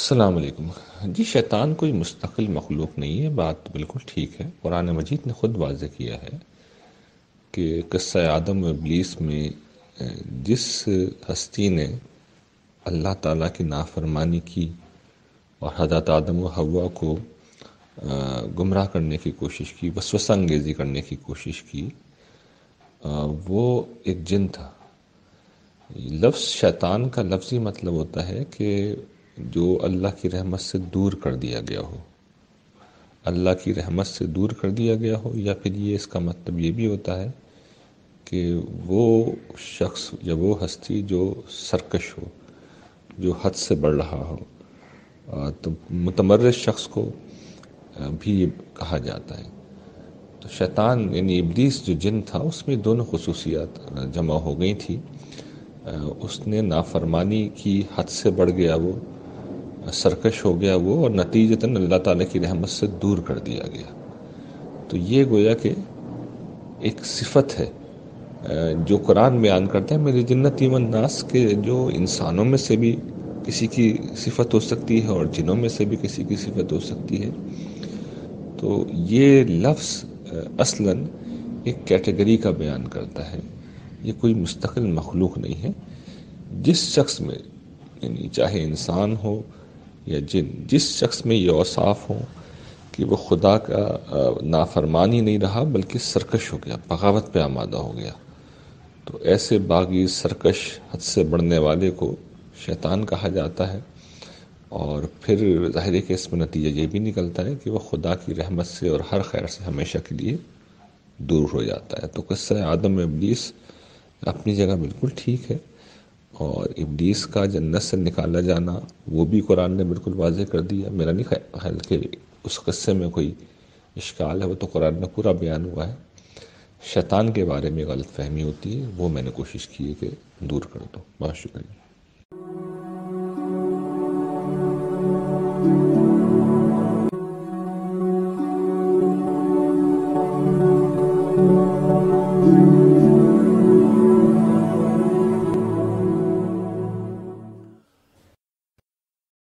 السلام علیکم جی، شیطان کوئی مستقل مخلوق نہیں ہے، بات بالکل ٹھیک ہے۔ قرآن مجید نے خود واضح کیا ہے کہ قصہ آدم و ابلیس میں جس ہستی نے اللہ تعالیٰ کی نافرمانی کی اور حضرت آدم و حوا کو گمراہ کرنے کی کوشش کی، وسوسہ انگیزی کرنے کی کوشش کی، وہ ایک جن تھا۔ لفظ شیطان کا لفظی مطلب ہوتا ہے کہ جو اللہ کی رحمت سے دور کر دیا گیا ہو، اللہ کی رحمت سے دور کر دیا گیا ہو، یا پھر یہ اس کا مطلب یہ بھی ہوتا ہے کہ وہ شخص یا وہ ہستی جو سرکش ہو، جو حد سے بڑھ رہا ہو، تو متمرد شخص کو بھی یہ کہا جاتا ہے۔ تو شیطان یعنی ابلیس جو جن تھا، اس میں دونوں خصوصیات جمع ہو گئی تھی۔ اس نے نافرمانی کی، حد سے بڑھ گیا، وہ سرکش ہو گیا وہ، اور نتیجتاً اللہ تعالیٰ کی رحمت سے دور کر دیا گیا۔ تو یہ گویا کہ ایک صفت ہے جو قرآن بیان کرتا ہے، میری جنتی والناس، کے جو انسانوں میں سے بھی کسی کی صفت ہو سکتی ہے اور جنوں میں سے بھی کسی کی صفت ہو سکتی ہے۔ تو یہ لفظ اصلاً ایک کیٹیگری کا بیان کرتا ہے، یہ کوئی مستقل مخلوق نہیں ہے۔ جس شخص میں، یعنی چاہے انسان ہو یا جن، جس شخص میں یہ اوصاف ہوں کہ وہ خدا کا نافرمان ہی نہیں رہا بلکہ سرکش ہو گیا، بغاوت پہ آمادہ ہو گیا، تو ایسے باغی، سرکش، حد سے بڑھنے والے کو شیطان کہا جاتا ہے۔ اور پھر ظاہر ہے کہ اس میں نتیجہ یہ بھی نکلتا ہے کہ وہ خدا کی رحمت سے اور ہر خیر سے ہمیشہ کے لیے دور ہو جاتا ہے۔ تو قصہ آدم و ابلیس اپنی جگہ بالکل ٹھیک ہے، اور ابلیس کا جنت سے نکالا جانا وہ بھی قرآن نے بالکل واضح کر دیا۔ میرا نہیں خیال کہ اس قصے میں کوئی اشکال ہے، وہ تو قرآن میں پورا بیان ہوا ہے۔ شیطان کے بارے میں غلط فہمی ہوتی ہے، وہ میں نے کوشش کی ہے کہ دور کر دو۔ بہت شکریہ۔